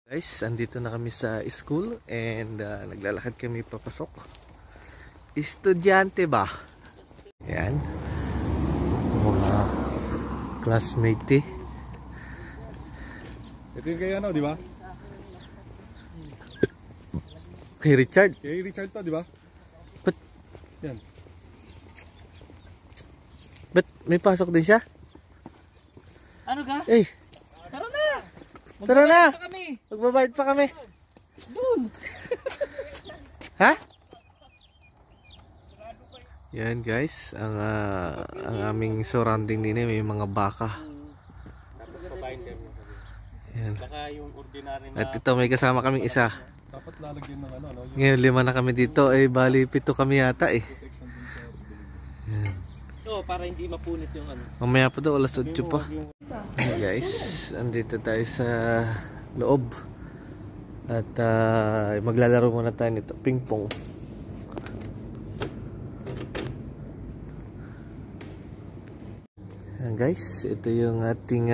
Guys, andito na kami sa school and naglalakad kami papasok. Estudyante ba? Yan. Mga classmate. Ito yung kay ano, di ba? Kay Richard. Kay Richard to, di ba? Ba't? Yan. Ba't may pasok din siya? Ano ka? Eh, Tara na! tara na! Pa kami! Magbabayad pa kami. Doon! Ha? Yan guys, ang aming surrounding din may mga baka. Yan. At ito may kasama kaming isa. Dapat lalagyan ng ano, no? Ngayon 5 na kami dito, eh bali 7 kami yata eh. Yan. Oo, para hindi mapunit yung ano. Mamaya pa daw, alas 8 pa. Hey guys, andito tayo sa loob. At maglalaro muna tayo nito, ping pong. Yan guys, ito yung ating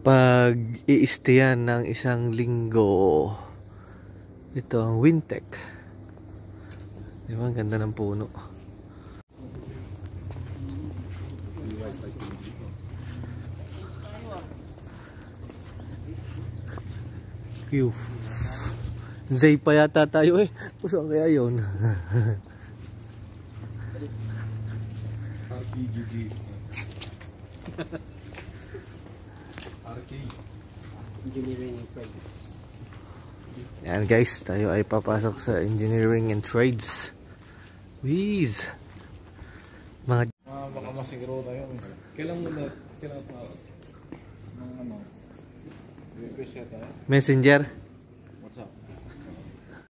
pag-i-stayan ng isang linggo. Ito ang Wintec. Diba, ang ganda ng puno. Q. Zay pa yata tayo eh. Pusang kaya yun. RPGG. RK. Engineering and Trades. Yan guys, tayo ay papasok sa Engineering and Trades. Whiz! Mga Baka masiguro tayo. Kailan mo na, kailan pa ng ano? Represent tayo. Messenger. What's up?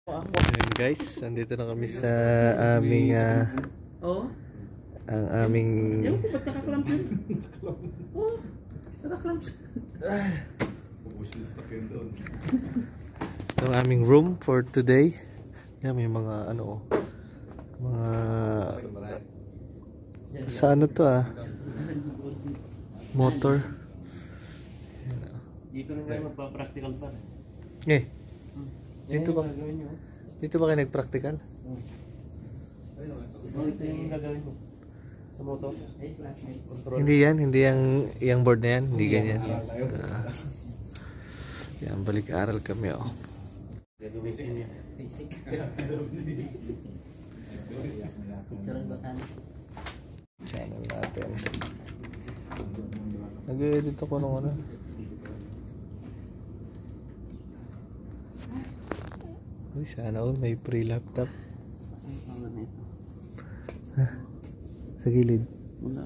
Yan guys, andito na kami sa aming Oo? ang aming Ewan ko, ba't nakaklamp yun? Oo, nakaklamp. Pupush yung sakyan doon. itong aming room for today. Yan, may mga ano, mga sa ano to motor. Hindi ko naman magpa-practical pa. Eh, dito ba? Gagawin nyo? Dito ba kayo nag-practical? Ito yung gagawin mo. Sa motor? Ay, classmate. Control. Hindi yan, hindi yung board na yan, hindi ganyan. Yan, balik-aral kami oh. Basic. Picture ang batan. Channel natin. Nag-edit ako nung ano. Uy, sana all may free laptop. Sa gilid. Wala.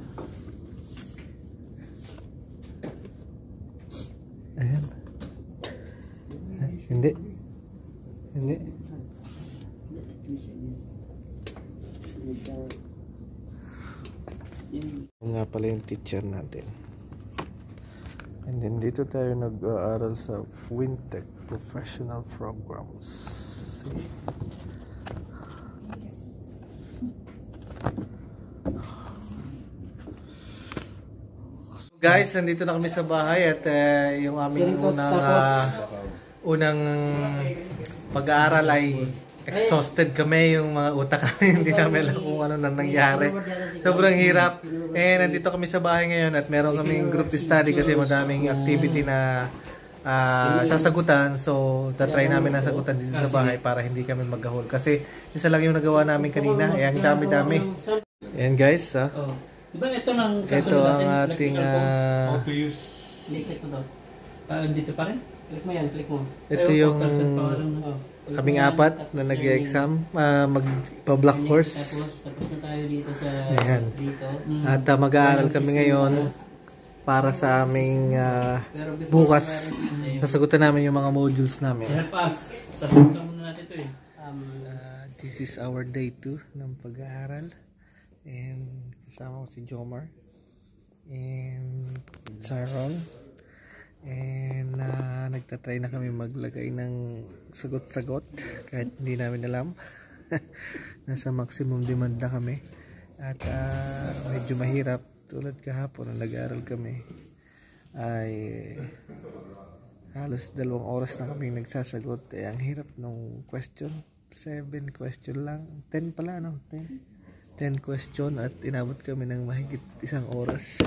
Ayan. Hindi. Hindi. Yung nga pala yung teacher natin. And then dito tayo nag-aaral sa Wintec Professional Programs. See? Guys, nandito na kami sa bahay at yung aming unang pag-aaral ay exhausted kami, yung mga utak kami, hindi namin alam kung ano nang nangyari. Sobrang hirap. Nandito kami sa bahay ngayon at meron kaming group study kasi madaming activity na sasagutan. So, tatry namin na sagutan dito sa bahay para hindi kami mag-ahol. Kasi isa lang yung nagawa namin kanina. Ang dami-dami. Ayan guys, ha? Oh. Diba ito lang Ito kasunod ang natin? ating How to use... Click mo daw. Dito pa rin? Click mo yan, click mo. ito yung kaming apat na nag-exam, magpa-block course. Tapos na tayo dito sa Ayan. dito. At mag-aaral kami ngayon para sa aming bukas. Sasagutan namin yung mga modules namin. Pass. Sasagutan muna natin ito eh. This is our day 2 ng pag-aaral. And kasama ko si Jomar and Saron. And nagtatry na kami maglagay ng sagot-sagot kahit hindi namin alam. Nasa maximum demand na kami. At medyo mahirap tulad kahapon na nag-aaral kami ay Halos 2 oras na kaming nagsasagot. Ang hirap nung question. 7 question lang. 10 pala, no? 10 question at inabot kami ng mahigit 1 oras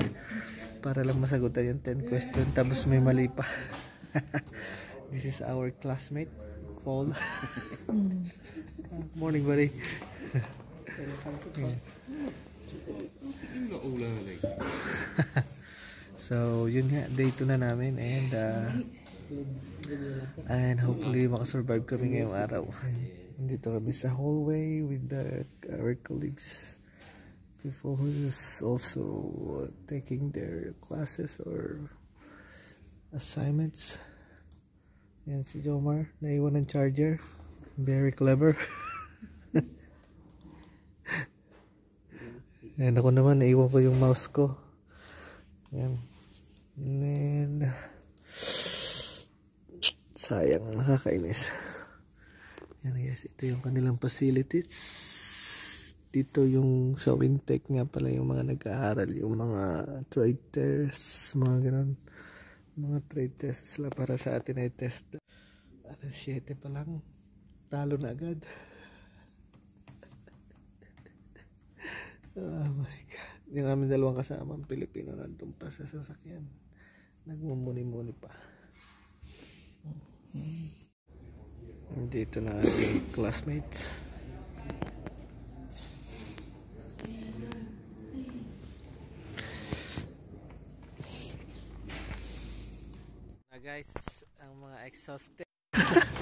para lang masagutan yung 10 question. Tapos may mali pa. This is our classmate, Paul. Morning, buddy. So, yun nga, day 2 na namin and hopefully makasurvive kami ngayong araw. Dito kami sa hallway with our colleagues, people who is also taking their classes or assignments. Yan si Jomar, naiwan ng charger. Very clever. And ako naman, naiwan ko yung mouse ko. Yan. And then, sayang, nakakainis. Yan guys, ito yung kanilang facilities. Dito yung sa Wintech nga pala yung mga nag-aaral, yung mga trade tests, mga ganun. Mga trade tests sila para sa atin ay test. Alas 7 pa lang, talo na agad. Oh my God. Yung aming 2 kasamang Pilipino nandun pa sa sasakyan. Nagmumuni-muni pa. Dito na ating classmates. Na guys, ang mga exhausted.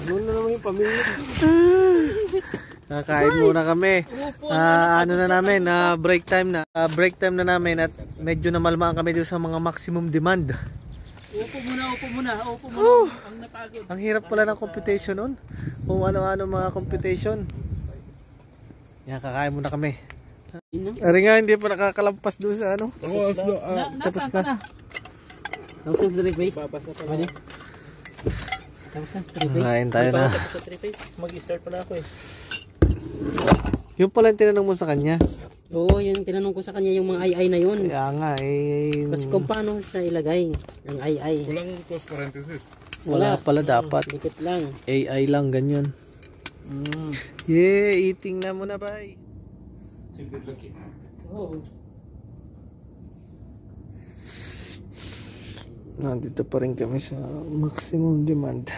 Ano na naman yung pamilya? Kakain muna kami. Ano na namin, break time na. Break time na namin at medyo namalmaan kami dito sa mga maximum demand. Upo muna. Ang napagod. Ang hirap pala ng computation nun. Kung ano-ano mga computation. Yan, kakain muna kami. Ari nga, hindi pa nakakalampas doon sa ano. Tapos na. Tapos na sa 3 phase. Pwede. Tapos na sa 3 phase. Kain tayo na. Tapos sa 3 phase. Mag-start pa na ako eh. Yung pala yung tinanong mo sa kanya. Oo, yung tinanong ko sa kanya yung mga ay na yun. Kaya nga Kasi kung paano siya ilagay ang ay. Walang close parenthesis. Wala pala dapat. Dikit lang. AI lang ganyan. Yeah, eating na muna bye. Oo. Nandito pa rin kami sa maximum demand.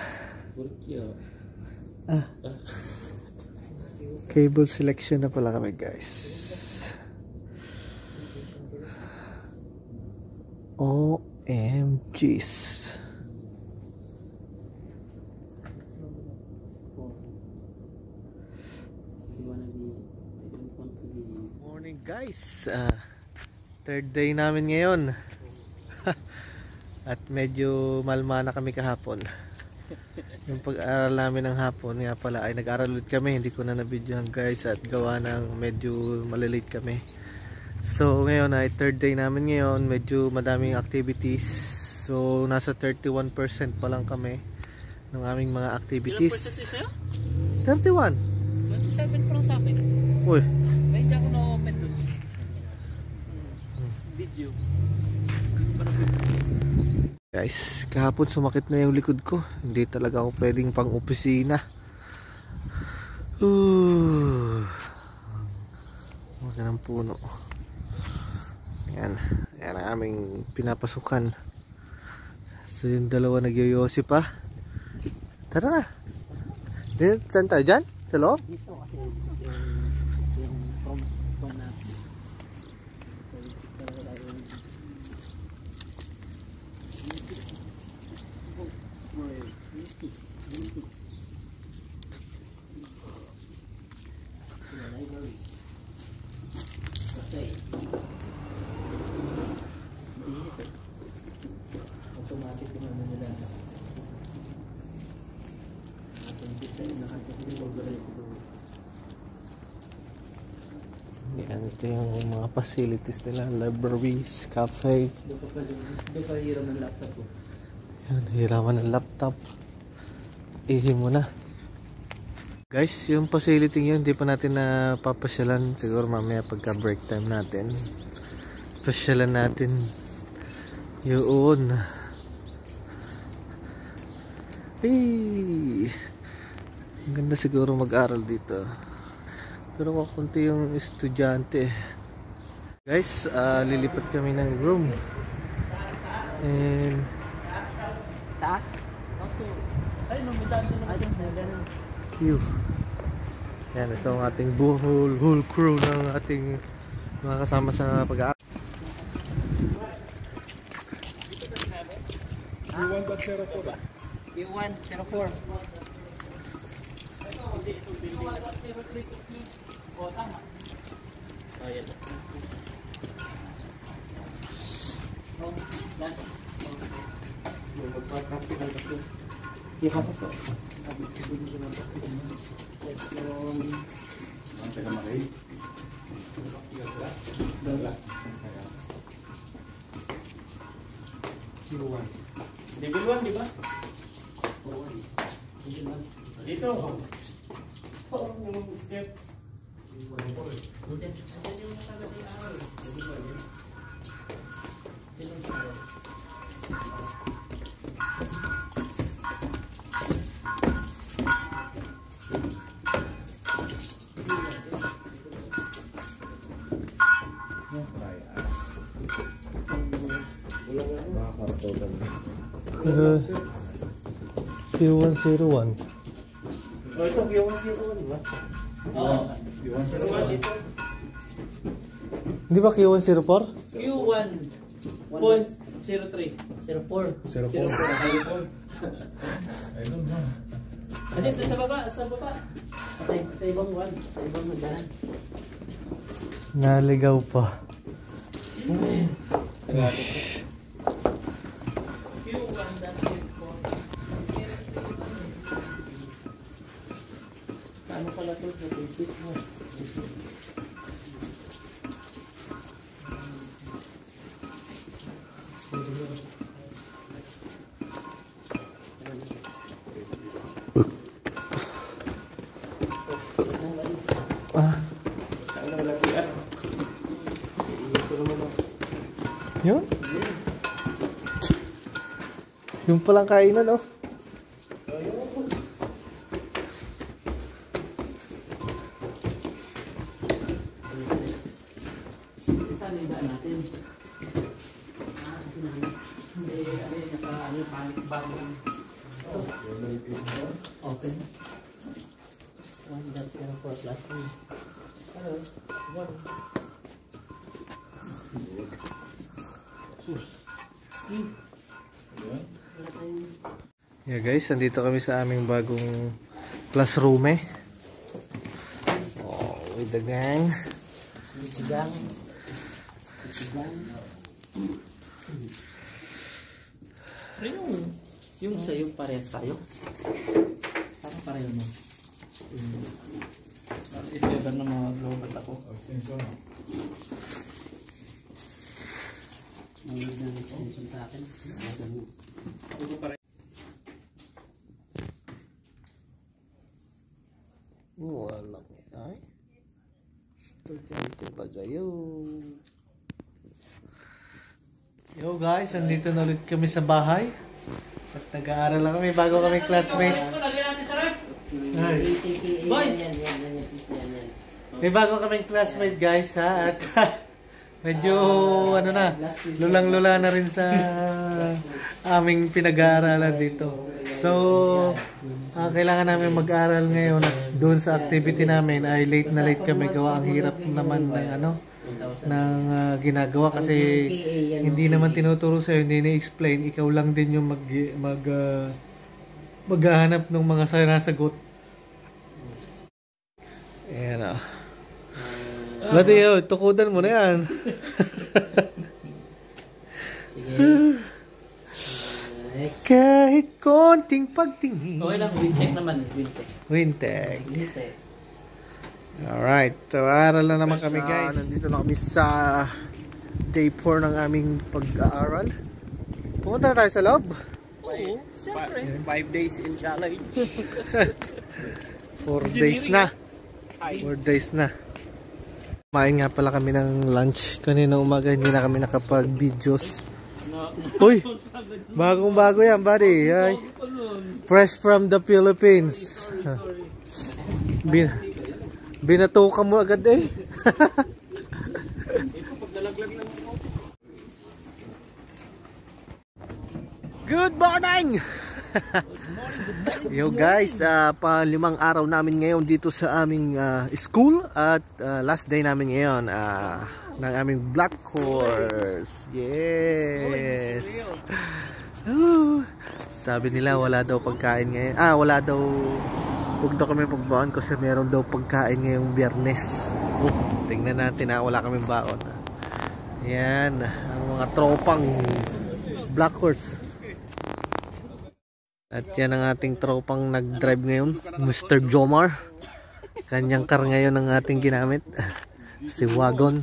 Cable selection na pala kami guys. OMGs. Morning guys. Third day namin ngayon. At medyo malma na kami kahapon. Yung pag-aaral namin ng hapon nga pala ay nag-aaral ulit kami. Hindi ko na na-videohan guys at gawa ng medyo malilate kami. So ngayon ay third day namin ngayon. Medyo madaming activities. So nasa 31% pa lang kami ng aming mga activities. Ilang percent sa'yo? 31. 27 pa lang sa akin. Uy. May hindi ako na-open doon. Video. Guys, kahapon sumakit na yung likod ko. Hindi talaga ako pwedeng pang opisina. Huwag ng puno. Yan. Yan ang aming pinapasukan. So yung 2 nagyoyosi pa. Tara na. Saan tayo dyan? Sa loob? Dito kasi yung from natin. Automatic na nila. Yan, ito yung mga facilities nila. Libraries, cafe. Doon pa hiram ng laptop ko. Yan, hiraman ng laptop. Ihi mo na. Guys, yung facility yun, hindi pa natin napapasyalan. Siguro mamaya pagka break time natin. Pasyalan natin yun. Hey! Ang ganda siguro mag-aral dito. Pero kakunti yung estudyante. Guys, lilipat kami ng room. And Taas? Ay, numidaan doon natin. Q. Yan, ito ang ating whole crew ng ating mga kasama sa pag-aaral. U104. Level 1, di ba? Dito. Yung step. Q101. Oh, ito, Q101, di ba? Oo. Q101 dito. Di ba Q104? Q1.03. 04. 04. Ano ito sa baba? Sa baba. Sa ibang one. Sa ibang magdaan. Naligaw pa. Ano pala ito sa basic mo? Yun? Yung palang kainan, oh. Saan yung daan natin? Open. 1.04 plus 1. Hello. 1. Yeah guys, nandito kami sa aming bagong classroom eh. Oh, with the gang. Gang. Pero yung sa'yo parehas tayo? Parang pareho mo. If ever na mga global ako. Maliit na extension sa akin. Walang ay. Estudyante ba kayo? Yo guys, andito na ulit kami sa bahay. At nag-aaral lang kami bago kami classmate. Boy! May bago kaming classmate guys ha. At medyo ano na, lulang-lula na rin sa aming pinag-aaralan dito. So, kailangan namin mag-aral ngayon. Doon sa activity namin ay late na late kami gawa. Ang hirap naman ng ng ginagawa kasi hindi naman tinuturo sa'yo, hindi na-explain. Ikaw lang din yung maghahanap ng mga sinasagot. Ayan o. Bati yun, tukudan mo na yan. Kahit konting pagtingin. Okay lang, windtech naman. Windtech. Alright, so aral na naman kami guys. Nandito na kami sa day 4 ng aming pag-aaral. Pumunta na tayo sa loob. Oo, siyempre. 5 days in challenge. 4 days na. 4 days na. Kumain nga pala kami ng lunch. Kanina umaga hindi na kami nakapag-videos. Uy! Bagong bago yan buddy. Ay. Fresh from the Philippines. Binatukan mo agad eh. Good morning! Yo guys, pa-5 araw namin ngayon dito sa aming school at last day namin ngayon ng aming Black Horse. Yes! Sabi nila wala daw pagkain ngayon. Wala daw. Huwag daw kami pagbaon kasi meron daw pagkain ngayong Biyernes. Tingnan natin wala kami baon. Yan, ang mga tropang Black Horse. At yan ang ating tropang nag-drive ngayon, Mr. Jomar. Kanyang car ngayon ang ating ginamit. Si Wagon.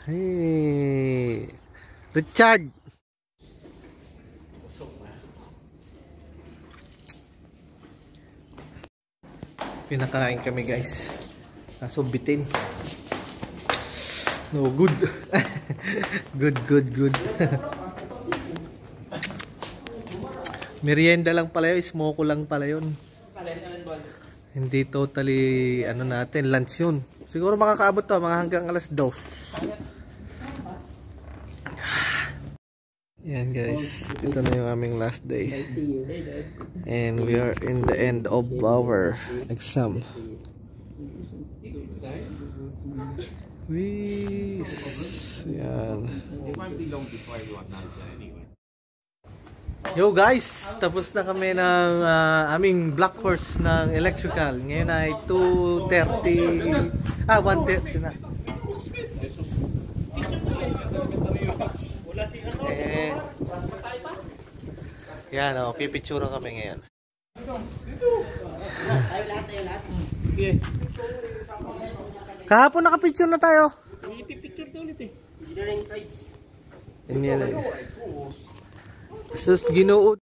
Hey, Richard. Pinakain kami guys. Kaso bitin. No, good. good. Merienda lang pala yun, smoke lang pala yun. Hindi totally natin, lunch yun. Siguro makakaabot to mga hanggang alas 2. Yan guys, ito na yung aming last day. And we are in the end of our exam. Yan. Yo guys, tapos na kami ng aming Black Horse ng electrical. Ngayon ay 2:30. 1:30 na. Yan pipicture kami ngayon. Kahapon nakapicture na tayo. Ipipicture to ulit eh. Engineering trades. Yan. Sus, ginuot.